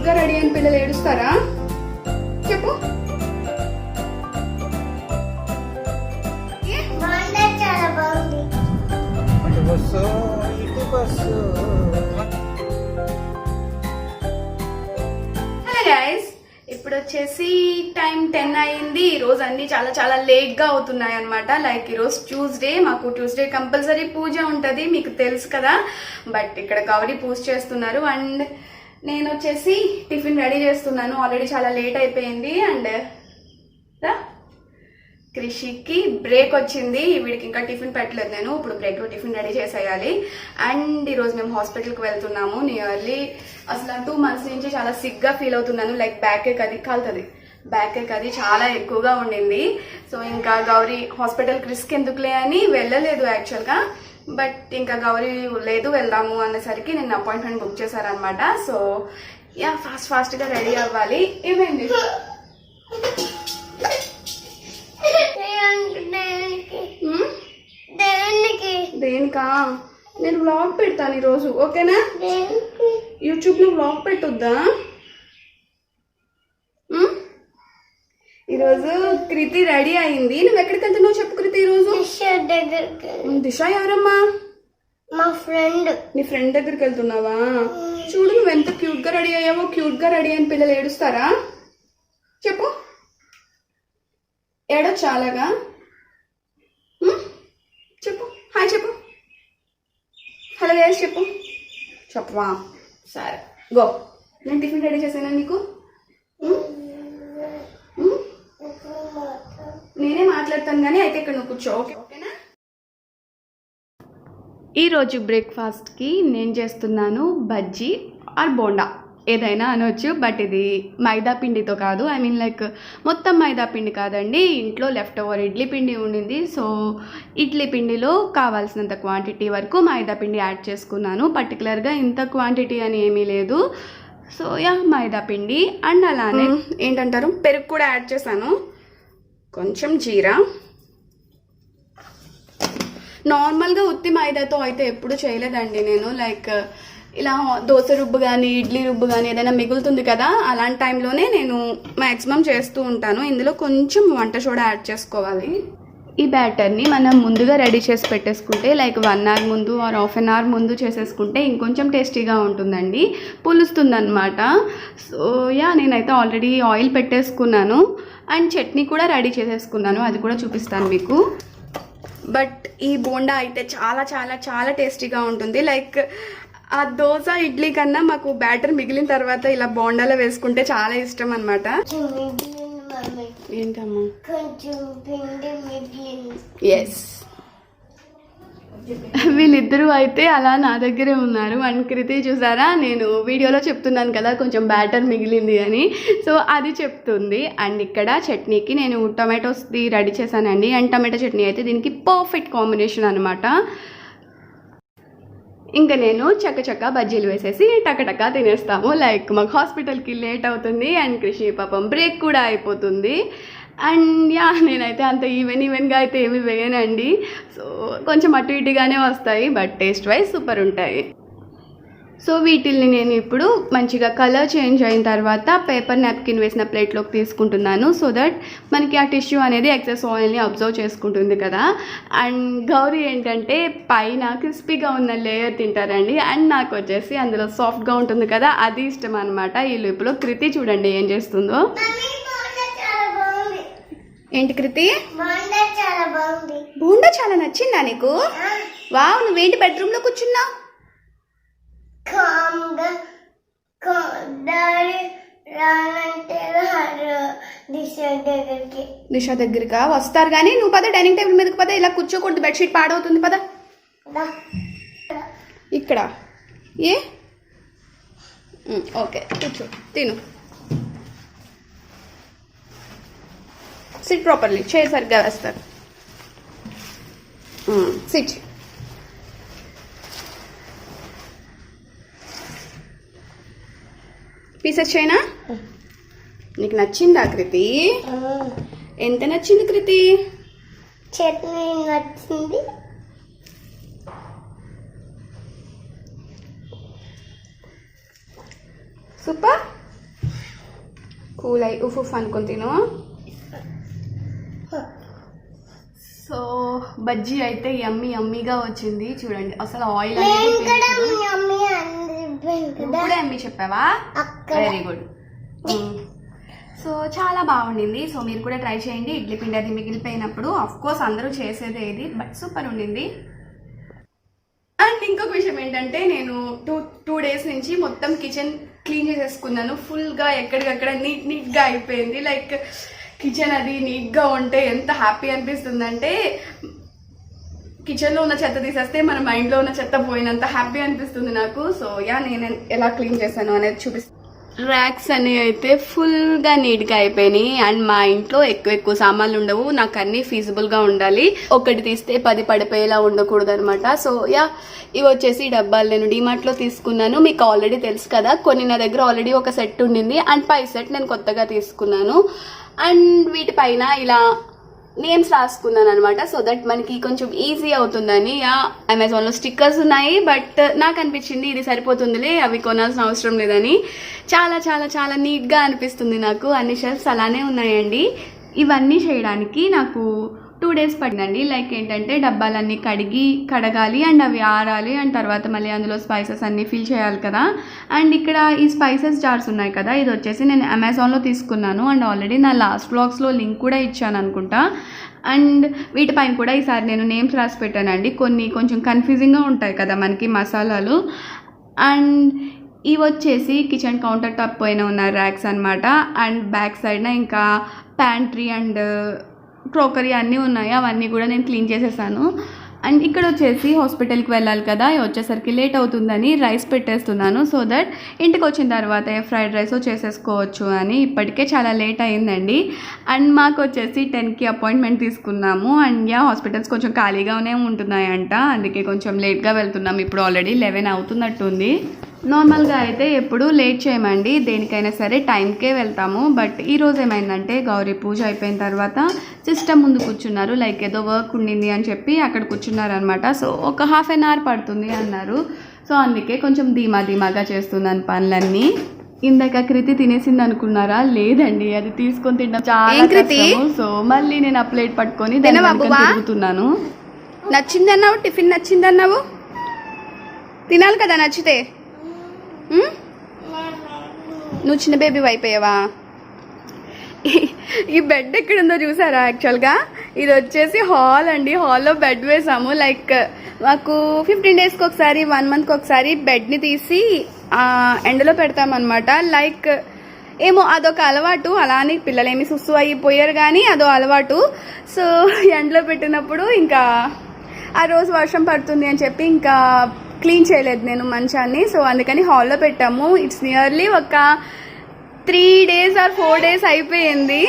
గా రెడీ అయిన పిల్లలు ఏడుస్తారా? చెప్పు. హలో గైస్, ఇప్పుడు వచ్చేసి టైం 10 అయింది. ఈ రోజు అన్ని చాలా చాలా లేట్ గా అవుతున్నాయి అనమాట. లైక్ ఈ రోజు ట్యూస్డే, మాకు ట్యూస్డే కంపల్సరీ పూజ ఉంటది, మీకు తెలుసు కదా. బట్ ఇక్కడ గౌరీ పూజ చేస్తున్నారు అండ్ నేను వచ్చేసి టిఫిన్ రెడీ చేస్తున్నాను. ఆల్రెడీ చాలా లేట్ అయిపోయింది. అండ్ కృషికి బ్రేక్ వచ్చింది, వీడికి ఇంకా టిఫిన్ పెట్టలేదు. నేను ఇప్పుడు బ్రేక్ లో టిఫిన్ రెడీ చేసేయాలి. అండ్ ఈరోజు మేము హాస్పిటల్కి వెళ్తున్నాము. నియర్లీ అసలు 2 months నుంచి చాలా సిక్ గా ఫీల్ అవుతున్నాను. లైక్ బ్యాక్ ఏక్ అది కాలుతుంది, బ్యాక్ ఏక్ అది చాలా ఎక్కువగా ఉండింది. సో ఇంకా గౌరీ హాస్పిటల్కి రిస్క్ ఎందుకులే అని వెళ్ళలేదు యాక్చువల్ గా. బట్ ఇంకా గౌరీ లేదు వెళ్దాము అనేసరికి నేను అపాయింట్మెంట్ బుక్ చేశారనమాట. సో యా ఫాస్ట్ గా రెడీ అవ్వాలి. ఏమైంది? దేనికా? నేను వ్లాగ్ పెడతాను ఈరోజు, ఓకేనా? యూట్యూబ్ లో వ్లాగ్ పెట్టొద్దా? ఈరోజు కృతి రెడీ అయింది. నువ్వు ఎక్కడికి వెళ్తున్నావు చెప్పు కృతి? ఈరోజు దిశ ఎవరమ్మా? మా ఫ్రెండ్. నీ ఫ్రెండ్ దగ్గరికి వెళ్తున్నావా? చూడు నువ్వు ఎంత క్యూట్ గా రెడీ అయ్యావో. క్యూట్ గా రెడీ అయిన పిల్లలు ఏడుస్తారా? చెప్పు. చాలాగా చెప్పు. హాయ్ చెప్పు. హలో గైస్ చెప్పు. చెప్పవా? సరే గో. నేను టిఫిన్ రెడీ చేసానా నీకు? నేనే మాట్లాడతాను కానీ అయితే ఇక్కడ నువ్వు కూర్చో, ఓకేనా? ఈరోజు బ్రేక్ఫాస్ట్కి నేను చేస్తున్నాను బజ్జీ ఆర్ బోండా, ఏదైనా అనొచ్చు. బట్ ఇది మైదా పిండితో కాదు, ఐ మీన్ లైక్ మొత్తం మైదా పిండి కాదండి. ఇంట్లో లెఫ్ట్ ఓవర్ ఇడ్లీ పిండి ఉండింది. సో ఇడ్లీ పిండిలో కావాల్సినంత క్వాంటిటీ వరకు మైదా పిండి యాడ్ చేసుకున్నాను. పర్టికులర్గా ఇంత క్వాంటిటీ అని ఏమీ లేదు. సో యా మైదా పిండి అండ్ అలానే ఏంటంటారు పెరుగు కూడా యాడ్ చేశాను, కొంచెం జీరా. నార్మల్గా ఉత్తి మైదాతో అయితే ఎప్పుడు చేయలేదండి నేను. లైక్ ఇలా దోశ రుబ్బు కానీ ఇడ్లీ రుబ్బు కానీ ఏదైనా మిగులుతుంది కదా, అలాంటి టైంలోనే నేను మ్యాక్సిమం చేస్తూ ఉంటాను. ఇందులో కొంచెం వంట సోడా యాడ్ చేసుకోవాలి. ఈ బ్యాటర్ని మనం ముందుగా రెడీ చేసి పెట్టేసుకుంటే లైక్ 1 hour ముందు ఆర్ హాఫ్ అన్ అవర్ ముందు చేసేసుకుంటే ఇంకొంచెం టేస్టీగా ఉంటుందండి, పులుస్తుంది అనమాట. సో యా నేనైతే ఆల్రెడీ ఆయిల్ పెట్టేసుకున్నాను అండ్ చట్నీ కూడా రెడీ చేసేసుకున్నాను, అది కూడా చూపిస్తాను మీకు. బట్ ఈ బోండా అయితే చాలా చాలా చాలా టేస్టీగా ఉంటుంది. లైక్ ఆ దోశ ఇడ్లీ కన్నా మాకు బ్యాటర్ మిగిలిన తర్వాత ఇలా బోండాలో వేసుకుంటే చాలా ఇష్టం అనమాట. ఏంటమ్మా? ఎస్, వీళ్ళిద్దరూ అయితే అలా నా దగ్గరే ఉన్నారు. అండ్ కృతి చూసారా, నేను వీడియోలో చెప్తున్నాను కదా కొంచెం బ్యాటర్ మిగిలింది అని, సో అది చెప్తుంది. అండ్ ఇక్కడ చట్నీకి నేను టొమాటోస్ది రెడీ చేశానండి. అండ్ టమాటో చట్నీ అయితే దీనికి పర్ఫెక్ట్ కాంబినేషన్ అనమాట. ఇంకా నేను చక్క బజ్జీలు వేసేసి టకటకా తినేస్తాము. లైక్ మాకు హాస్పిటల్కి లేట్ అవుతుంది అండ్ కృషి పాపం బ్రేక్ కూడా అయిపోతుంది. అండ్ యా నేనైతే అంత ఈవెన్గా అయితే ఏమి వేయనండి. సో కొంచెం అటు ఇటుగానే వస్తాయి, బట్ టేస్ట్ వైజ్ సూపర్ ఉంటాయి. సో వీటిల్ని నేను ఇప్పుడు మంచిగా కలర్ చేంజ్ అయిన తర్వాత పేపర్ నాప్కిన్ వేసిన ప్లేట్లోకి తీసుకుంటున్నాను. సో దట్ మనకి ఆ టిష్యూ అనేది ఎక్సెస్ ఆయిల్ని అబ్జర్వ్ చేసుకుంటుంది కదా. అండ్ గౌరీ ఏంటంటే పైన క్రిస్పీగా ఉన్న లేయర్ తింటారండి, అండ్ నాకు వచ్చేసి అందులో సాఫ్ట్గా ఉంటుంది కదా, అది ఇష్టం అనమాట. ఈ లోపల కృతి చూడండి ఏం చేస్తుందో. ఏంటి కృతి? బోండా చాలా నచ్చిందా నీకు? వావ్, నువ్వేంటి బెడ్రూమ్లో కూర్చున్నావు? దిశ దగ్గరగా వస్తారు కానీ నువ్వు పద డైనింగ్ టేబుల్ మీదకి పద. ఇలా కూర్చోకూడదు, బెడ్షీట్ పాడవుతుంది. పద. ఇక్కడ ఏ ఓకే కూర్చో, తిను. సిట్ ప్రాపర్లీ, చైర్ సరిగ్గా వేస్తారు. సిట్. పీసెస్ చేయనా? నీకు నచ్చిందా కృతి? ఎంత నచ్చింది కృతి? చట్నీ నచ్చింది. సూపర్. కూల్ అయి ఉఫ్ అనుకుని తిను. సో బజ్జీ అయితే యమ్మీగా వచ్చింది చూడండి. అసలు ఆయిల్ ఇప్పుడే అమ్మి చెప్పావా? Very good. సో చాలా బాగుండింది. సో మీరు కూడా ట్రై చేయండి. ఇడ్లీ పిండి అది మిగిలిపోయినప్పుడు. ఆఫ్ కోర్స్ అందరూ చేసేదే ఇది, బట్ సూపర్ ఉండింది. అండ్ ఇంకొక విషయం ఏంటంటే నేను టూ డేస్ నుంచి మొత్తం కిచెన్ క్లీన్ చేసేసుకున్నాను. ఫుల్గా ఎక్కడికక్కడ నీట్గా అయిపోయింది. లైక్ కిచెన్ అది నీట్గా ఉంటే ఎంత హ్యాపీ అనిపిస్తుందంటే కిచెన్లో ఉన్న చెత్త తీసేస్తే మన మైండ్లో ఉన్న చెత్త పోయినంత హ్యాపీ అనిపిస్తుంది నాకు. సో యా నేను ఎలా క్లీన్ చేశాను అనేది చూపిస్తాను. ర్యాక్స్ అన్ని అయితే ఫుల్గా నీట్గా అయిపోయినాయి. అండ్ మా ఇంట్లో ఎక్కువ సామాన్లు ఉండవు. నాకు అన్ని ఫీజిబుల్గా ఉండాలి. ఒకటి తీస్తే 10 పడిపోయేలా ఉండకూడదు అనమాట. సో యా ఇవి వచ్చేసి డబ్బాలు నేను డిమార్ట్లో తీసుకున్నాను. మీకు ఆల్రెడీ తెలుసు కదా, కొన్ని నా దగ్గర ఆల్రెడీ ఒక సెట్ ఉండింది. అండ్ పై సెట్ నేను కొత్తగా తీసుకున్నాను. అండ్ వీటిపైన ఇలా నేమ్స్ రాసుకున్నాను అనమాట. సో దట్ మనకి కొంచెం ఈజీ అవుతుందని. యా అమెజాన్లో స్టిక్కర్స్ ఉన్నాయి, బట్ నాకు అనిపించింది ఇది సరిపోతుందిలే, అవి కొనాల్సిన అవసరం లేదని. చాలా చాలా చాలా నీట్గా అనిపిస్తుంది నాకు. అన్ని షెల్ఫ్స్ అలానే ఉన్నాయండి. ఇవన్నీ చేయడానికి నాకు 2 days పడిందండి. లైక్ ఏంటంటే డబ్బాలన్నీ కడగాలి అండ్ అవి ఆరాలి. అండ్ తర్వాత మళ్ళీ అందులో స్పైసెస్ అన్నీ ఫిల్ చేయాలి కదా. అండ్ ఇక్కడ ఈ స్పైసెస్ జార్స్ ఉన్నాయి కదా, ఇది వచ్చేసి నేను అమెజాన్లో తీసుకున్నాను. అండ్ ఆల్రెడీ నా లాస్ట్ వ్లాగ్స్లో లింక్ కూడా ఇచ్చాను అనుకుంటా. అండ్ వీటిపైన కూడా ఈసారి నేను నేమ్స్ రాసి పెట్టానండి. కొన్ని కొంచెం కన్ఫ్యూజింగ్గా ఉంటాయి కదా మనకి మసాలాలు. అండ్ ఇవి వచ్చేసి కిచెన్ కౌంటర్ టాప్ పైన ఉన్న ర్యాక్స్ అనమాట. అండ్ బ్యాక్ సైడ్న ఇంకా ప్యాంట్రీ అండ్ క్రోకరీ అన్నీ ఉన్నాయి. అవన్నీ కూడా నేను క్లీన్ చేసేసాను. అండ్ ఇక్కడ వచ్చేసి హాస్పిటల్కి వెళ్ళాలి కదా, వచ్చేసరికి లేట్ అవుతుందని రైస్ పెట్టేస్తున్నాను. సో దట్ ఇంటికి వచ్చిన తర్వాత ఫ్రైడ్ రైస్ చేసేసుకోవచ్చు అని. ఇప్పటికే చాలా లేట్ అయిందండి. అండ్ మాకు వచ్చేసి 10కి అపాయింట్మెంట్ తీసుకున్నాము. అండ్ యా హాస్పిటల్స్ కొంచెం ఖాళీగానే ఉంటున్నాయంట, అందుకే కొంచెం లేట్గా వెళ్తున్నాం. ఇప్పుడు ఆల్రెడీ 11 అవుతున్నట్టుంది. నార్మల్గా అయితే ఎప్పుడూ లేట్ చేయమండి, దేనికైనా సరే టైంకే వెళ్తాము. బట్ ఈరోజు ఏమైందంటే గౌరీ పూజ అయిపోయిన తర్వాత సిస్టమ్ ముందు కూర్చున్నారు. లైక్ ఏదో వర్క్ ఉండింది అని చెప్పి అక్కడ కూర్చున్నారనమాట. సో ఒక 1/2 hour పడుతుంది అన్నారు. సో అందుకే కొంచెం ధీమాగా చేస్తున్నాను పనులన్నీ. ఇందాక కృతి తినేసింది అనుకున్నారా? లేదండి, అది తీసుకొని తినడం చాలా కష్టము. సో మళ్ళీ నేను ఆ ప్లేట్ పట్టుకొని తిరుగుతున్నాను. నచ్చిందన్నావు, టిఫిన్ నచ్చిందన్నావు, తినాలి కదా నచ్చితే. నువ్వు చిన్న బేబీ అయిపోయావా? ఈ బెడ్ ఎక్కడుందో చూసారా? యాక్చువల్గా ఇది వచ్చేసి హాల్ అండి. హాల్లో బెడ్ వేసాము. లైక్ మాకు 15 daysకి ఒకసారి 1 monthకి ఒకసారి బెడ్ని తీసి ఎండలో పెడతామన్నమాట. లైక్ ఏమో అదొక అలవాటు. అలానే పిల్లలేమి సుస్సు అయిపోయారు కానీ అదో అలవాటు. సో ఎండలో పెట్టినప్పుడు ఇంకా ఆ రోజు వర్షం పడుతుంది అని చెప్పి ఇంకా క్లీన్ చేయలేదు నేను మంచాన్ని. సో అందుకని హాల్లో పెట్టాము. ఇట్స్ నియర్లీ ఒక 3 days or 4 days అయిపోయింది.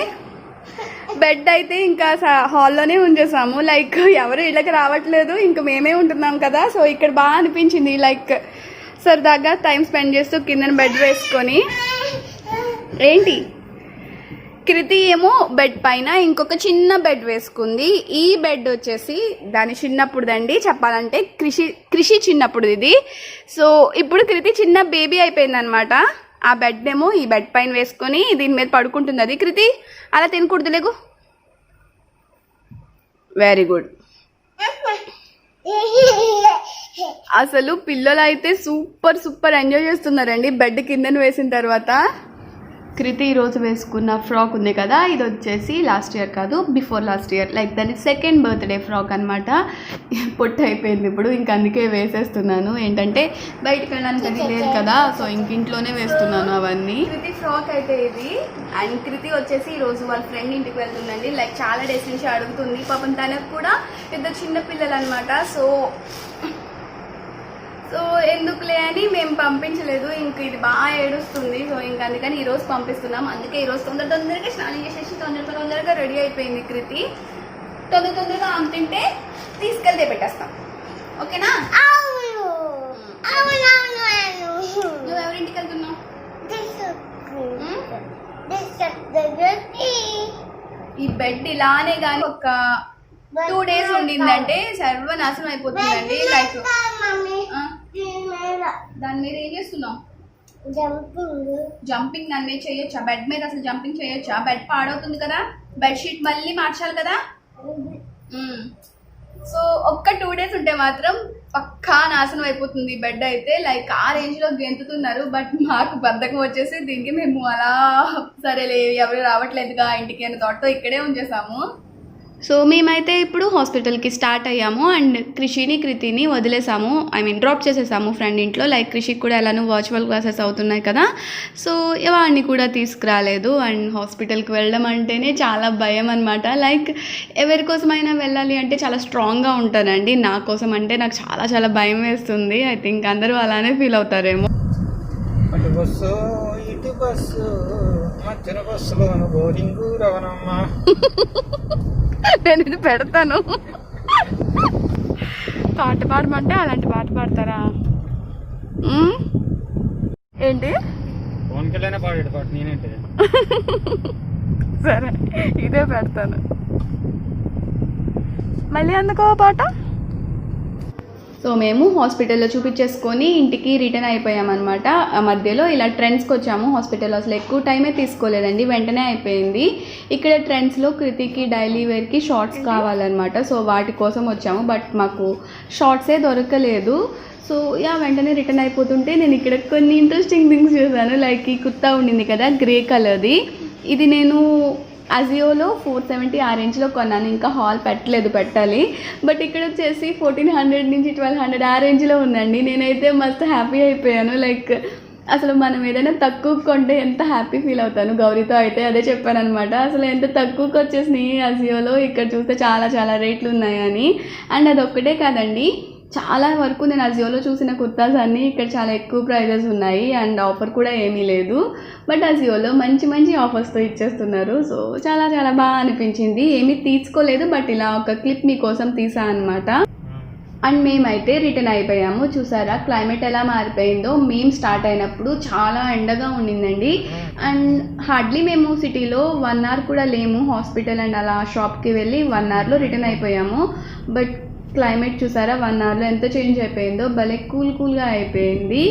బెడ్ అయితే ఇంకా హాల్లోనే ఉంచేసాము. లైక్ ఎవరు ఇళ్ళకి రావట్లేదు, ఇంకా మేమే ఉంటున్నాం కదా. సో ఇక్కడ బాగా అనిపించింది. లైక్ సరదాగా టైం స్పెండ్ చేస్తూ కింద బెడ్ వేసుకొని. ఏంటి కృతి ఏమో బెడ్ పైన ఇంకొక చిన్న బెడ్ వేసుకుంది. ఈ బెడ్ వచ్చేసి దాని చిన్నప్పుడుదండి, చెప్పాలంటే కృషి చిన్నప్పుడు ఇది. సో ఇప్పుడు కృతి చిన్న బేబీ అయిపోయింది అనమాట. ఆ బెడ్ ఏమో ఈ బెడ్ పైన వేసుకొని దీని మీద పడుకుంటుంది. అది కృతి అలా తినకూడదు, లేకు. Very good. అసలు పిల్లలు అయితే సూపర్ ఎంజాయ్ చేస్తున్నారండి బెడ్ కిందను వేసిన తర్వాత. కృతి ఈరోజు వేసుకున్న ఫ్రాక్ ఉంది కదా, ఇది వచ్చేసి లాస్ట్ ఇయర్ కాదు, బిఫోర్ లాస్ట్ ఇయర్, లైక్ దాని 2nd birthday ఫ్రాక్ అనమాట. పొట్టు అయిపోయింది ఇప్పుడు, ఇంక అందుకే వేసేస్తున్నాను. ఏంటంటే బయటకు వెళ్ళడానికి అది లేదు కదా, సో ఇంట్లోనే వేస్తున్నాను అవన్నీ. కృతి ఫ్రాక్ అయితే ఇది. అండ్ కృతి వచ్చేసి ఈరోజు వాళ్ళ ఫ్రెండ్ ఇంటికి వెళ్తుందండి. లైక్ చాలా డేస్ నుంచి అడుగుతుంది. పాపం తనకు కూడా పెద్ద చిన్న పిల్లలు అనమాట. సో ఎందుకులే అని మేము పంపించలేదు. ఇంక ఇది బాగా ఏడుస్తుంది. సో ఇంక అందుకని ఈరోజు పంపిస్తున్నాం. అందుకే ఈరోజు తొందరగా స్నానం చేసేసి తొందరగా రెడీ అయిపోయింది కృతి. తొందరగా ఆమె తింటే తీసుకెళ్తే పెట్టేస్తాం. ఓకేనా? నువ్వు ఎవరింటికి వెళ్తున్నావు? ఈ బెడ్ ఇలానే కానీ ఒక 2 days ఉండిందంటే సర్వనాశనం అయిపోతుందండి. లైక్ దాని మీద ఏం చేస్తున్నావు? జంపింగ్ జంపింగ్ దాని మీద చేయొచ్చా? బెడ్ మీద అసలు జంపింగ్ చేయొచ్చా? బెడ్ పాడవుతుంది కదా, బెడ్షీట్ మళ్ళీ మార్చాలి కదా. సో ఒక్క 2 days ఉంటే మాత్రం పక్కా నాశనం అయిపోతుంది బెడ్ అయితే. లైక్ ఆ రేంజ్లో గెంతుతున్నారు. బట్ మాకు బద్ధకం వచ్చేసి దీనికి మేము అలా సరేలే ఎవరు రావట్లేదుగా ఇంటికి అనే థాట్తో ఇక్కడే ఉంచేసాము. సో మేమైతే ఇప్పుడు హాస్పిటల్కి స్టార్ట్ అయ్యాము అండ్ కృతిని వదిలేసాము, డ్రాప్ చేసేసాము ఫ్రెండ్ ఇంట్లో. లైక్ కృషికి కూడా ఎలానో వర్చువల్ క్లాసెస్ అవుతున్నాయి కదా, సో వాడిని కూడా తీసుకురాలేదు. అండ్ హాస్పిటల్కి వెళ్ళడం అంటేనే చాలా భయం అనమాట. లైక్ ఎవరికోసమైనా వెళ్ళాలి అంటే చాలా స్ట్రాంగ్గా ఉంటానండి, నా కోసం అంటే నాకు చాలా చాలా భయం వేస్తుంది. ఐ థింక్ అందరూ అలానే ఫీల్ అవుతారేమో. అటు బస్సు ఇటు బస్సు మధ్యన బస్సులో బోరింగు రవణమ్మ. నేను ఇది పెడతాను. పాట పాడమంటే అలాంటి పాట పాడతారా? ఏంటి పవన్ కళ్యాణ్ పాడాడు పాట, నేనేంటి? సరే ఇదే పెడతాను. మళ్ళీ అందుకో పాట. సో మేము హాస్పిటల్లో చూపించేసుకొని ఇంటికి రిటర్న్ అయిపోయామన్నమాట. ఆ మధ్యలో ఇలా ట్రెండ్స్కి వచ్చాము. హాస్పిటల్లో అసలు ఎక్కువ టైమే తీసుకోలేదండి, వెంటనే అయిపోయింది. ఇక్కడ ట్రెండ్స్లో కృతికి డైలీ వేర్కి షార్ట్స్ కావాలన్నమాట. సో వాటి కోసం వచ్చాము, బట్ మాకు షార్ట్సే దొరకలేదు. సో వెంటనే రిటర్న్ అయిపోతుంటే నేను ఇక్కడ కొన్ని ఇంట్రెస్టింగ్ థింగ్స్ చూసాను. లైక్ ఈ కుర్తా ఉండింది కదా గ్రే కలర్ది, ఇది నేను అజియోలో 470 ఆ రేంజ్లో కొన్నాను. ఇంకా హాల్ పెట్టాలి. బట్ ఇక్కడ వచ్చేసి 1400 నుంచి 1200 ఆ రేంజ్లో ఉందండి. నేనైతే మస్తు హ్యాపీ అయిపోయాను. లైక్ అసలు మనం ఏదైనా తక్కువ కొంటే ఎంత హ్యాపీ ఫీల్ అవుతాను. గౌరీతో అయితే అదే చెప్పాను అనమాట, అసలు ఎంత తక్కువకి వచ్చేసినాయి అజియోలో, ఇక్కడ చూస్తే చాలా చాలా రేట్లు ఉన్నాయని. అండ్ అదొక్కటే కాదండి, చాలా వరకు నేను అజియోలో చూసిన కుర్తాస్ అన్నీ ఇక్కడ చాలా ఎక్కువ ప్రైజెస్ ఉన్నాయి అండ్ ఆఫర్ కూడా ఏమీ లేదు. బట్ అజియోలో మంచి మంచి ఆఫర్స్తో ఇచ్చేస్తున్నారు. సో చాలా చాలా బాగా అనిపించింది. ఏమీ తీసుకోలేదు, బట్ ఇలా ఒక క్లిప్ మీకోసం తీసా అనమాట. అండ్ మేమైతే రిటర్న్ అయిపోయాము. చూసారా క్లైమేట్ ఎలా మారిపోయిందో. మేము స్టార్ట్ అయినప్పుడు చాలా ఎండగా ఉండిందండి. అండ్ హార్డ్లీ మేము సిటీలో 1 hour కూడా లేము. హాస్పిటల్ అండ్ అలా షాప్కి వెళ్ళి 1 hourలో రిటర్న్ అయిపోయాము. బట్ క్లైమేట్ చూసారా 1 hourలో ఎంత చేంజ్ అయిపోయిందో, భలే కూల్గా అయిపోయింది.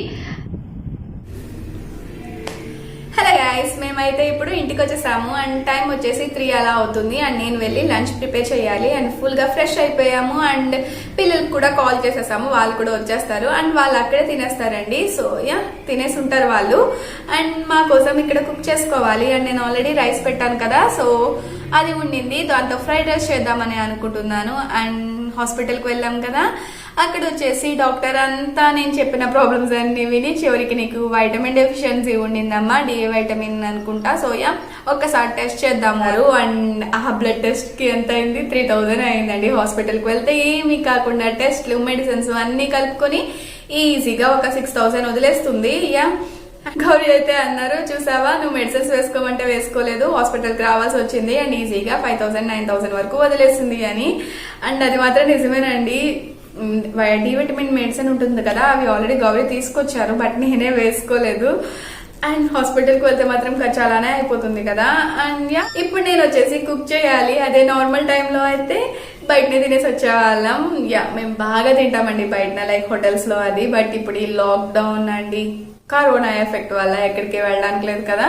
హలో గైస్, మేమైతే ఇప్పుడు ఇంటికి వచ్చేసాము అండ్ టైం వచ్చేసి 3 అలా అవుతుంది. అండ్ నేను వెళ్ళి లంచ్ ప్రిపేర్ చేయాలి అండ్ ఫుల్గా ఫ్రెష్ అయిపోయాము. అండ్ పిల్లలకు కూడా కాల్ చేసేసాము, వాళ్ళు కూడా వచ్చేస్తారు అండ్ వాళ్ళు అక్కడే తినేస్తారండి. సో తినేసి ఉంటారు వాళ్ళు. అండ్ మా కోసం ఇక్కడ కుక్ చేసుకోవాలి. అండ్ నేను ఆల్రెడీ రైస్ పెట్టాను కదా, సో అది ఉండింది, దాంతో ఫ్రైడ్ రైస్ చేద్దామని అనుకుంటున్నాను. అండ్ హాస్పిటల్కి వెళ్ళాం కదా, అక్కడ వచ్చేసి డాక్టర్ అంతా నేను చెప్పిన ప్రాబ్లమ్స్ అన్ని విని చివరికి నీకు వైటమిన్ డెఫిషియన్సీ ఉండిందమ్మా, డి వైటమిన్ అనుకుంటా. సో ఒక్కసారి టెస్ట్ చేద్దాము. అండ్ ఆ బ్లడ్ టెస్ట్కి ఎంత అయింది? 3000 అయిందండి. హాస్పిటల్కి వెళ్తే ఏమీ కాకుండా టెస్ట్లు మెడిసిన్స్ అన్నీ కలుపుకొని ఈజీగా ఒక 6000 వదిలేస్తుంది. గౌరీ అయితే అన్నారు, చూసావా నువ్వు మెడిసిన్స్ వేసుకోమంటే వేసుకోలేదు, హాస్పిటల్కి రావాల్సి వచ్చింది అండ్ ఈజీగా 5000 9000 వరకు వదిలేస్తుంది అని. అండ్ అది మాత్రం నిజమేనండి. డి విటమిన్ మెడిసిన్ ఉంటుంది కదా, అవి ఆల్రెడీ గౌరీ తీసుకొచ్చారు, బట్ నేనే వేసుకోలేదు. అండ్ హాస్పిటల్కి వెళ్తే మాత్రం ఖర్చు అలానే అయిపోతుంది కదా. అండ్ ఇప్పుడు నేను వచ్చేసి కుక్ చేయాలి. అదే నార్మల్ టైంలో అయితే బయటనే తినేసి వచ్చేవాళ్ళం. మేము బాగా తింటామండి బయటన, లైక్ హోటల్స్లో అది. బట్ ఇప్పుడు ఈ లాక్డౌన్ అండి, కరోనా ఎఫెక్ట్ వల్ల ఎక్కడికి వెళ్ళడానికి లేదు కదా.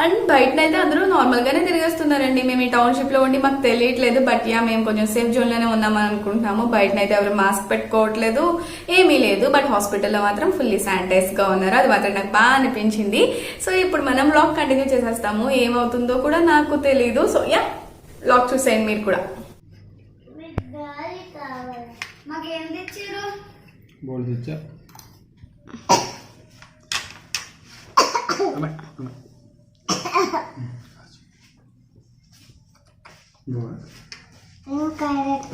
అండ్ బయటనైతే అందరూ నార్మల్గానే తిరిగేస్తున్నారండి. మేము ఈ టౌన్షిప్లో ఉండి మాకు తెలియట్లేదు, బట్ మేము కొంచెం సేఫ్ జోన్లోనే ఉన్నామని అనుకుంటున్నాము. బయటనైతే ఎవరు మాస్క్ పెట్టుకోవట్లేదు, ఏమీ లేదు. బట్ హాస్పిటల్లో మాత్రం ఫుల్లీ శానిటైజ్గా ఉన్నారు, అది మాత్రం నాకు బాగా అనిపించింది. సో ఇప్పుడు మనం వ్లాగ్ కంటిన్యూ చేసేస్తాము. ఏమవుతుందో కూడా నాకు తెలీదు. సో వ్లాగ్ చూసేయండి మీరు కూడా. మాకేం తెచ్చారు? బోర్డు తెచ్చా.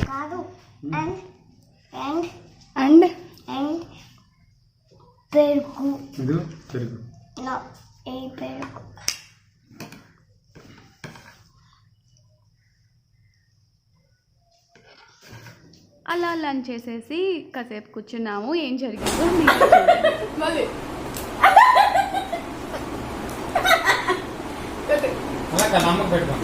కాదు అండ్ పెరుగు. పెరుగు పెరుగు అలా లంచ్ చేసేసి కాసేపు కూర్చున్నాము. ఏం జరిగిందో మళ్ళీ నమ్మకం పెడతాం.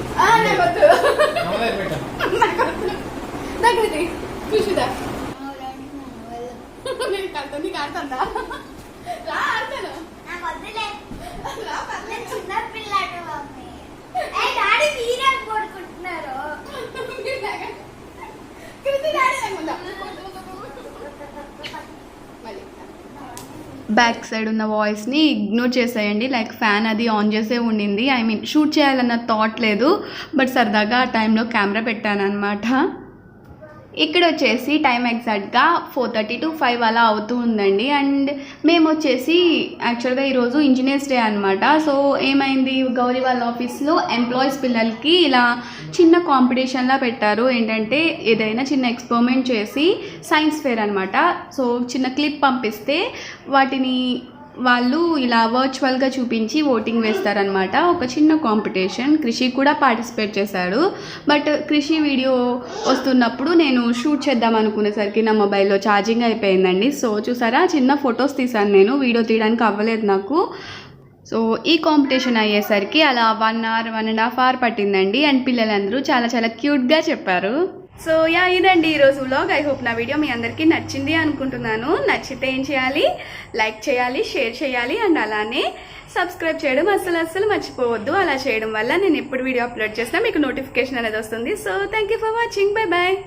చూసిదా నీకు ఆడుతుందా? రా ఆడతాను. నాకు వద్దులే. డాడీ మీరే పడుకుంటున్నారు. బ్యాక్ సైడ్ ఉన్న వాయిస్ని ఇగ్నోర్ చేసేయండి. లైక్ ఫ్యాన్ అది ఆన్ చేసే ఉండింది. ఐ మీన్ షూట్ చేయాలన్న థాట్ లేదు, బట్ సరదాగా ఆ టైంలో కెమెరా పెట్టాను అనమాట. ఇక్కడ వచ్చేసి టైం ఎగ్జాక్ట్గా 4:30 to 5 అలా అవుతూ ఉందండి. అండ్ మేము వచ్చేసి యాక్చువల్గా ఈరోజు ఇంజనీర్స్ డే అనమాట. సో ఏమైంది, గౌరీ వాళ్ళ ఆఫీస్లో ఎంప్లాయీస్ పిల్లలకి ఇలా చిన్న కాంపిటీషన్లా పెట్టారు. ఏంటంటే ఏదైనా చిన్న ఎక్స్పెరిమెంట్ చేసి సైన్స్ ఫేర్ అనమాట. సో చిన్న క్లిప్ పంపిస్తే వాటిని వాళ్ళు ఇలా వర్చువల్గా చూపించి ఓటింగ్ వేస్తారనమాట. ఒక చిన్న కాంపిటీషన్. కృషి కూడా పార్టిసిపేట్ చేశాడు. బట్ కృషి వీడియో వస్తున్నప్పుడు నేను షూట్ చేద్దాం అనుకునేసరికి నా మొబైల్లో ఛార్జింగ్ అయిపోయిందండి. సో చూసారా, చిన్న ఫొటోస్ తీసాను నేను, వీడియో తీయడానికి అవ్వలేదు నాకు. సో ఈ కాంపిటీషన్ అయ్యేసరికి అలా 1 hour 1.5 hour పట్టిందండి. అండ్ పిల్లలందరూ చాలా చాలా క్యూట్గా చెప్పారు. సో యా, ఇదండి ఈరోజు వ్లాగ్. ఐ హోప్ నా వీడియో మీ అందరికీ నచ్చింది అనుకుంటున్నాను. నచ్చితే ఏం చేయాలి, లైక్ చేయాలి, షేర్ చేయాలి, అండ్ అలానే సబ్స్క్రైబ్ చేయడం అస్సలు మర్చిపోవద్దు. అలా చేయడం వల్ల నేను ఎప్పుడు వీడియో అప్లోడ్ చేసినా మీకు నోటిఫికేషన్ అనేది వస్తుంది. So thank you for watching. Bye bye.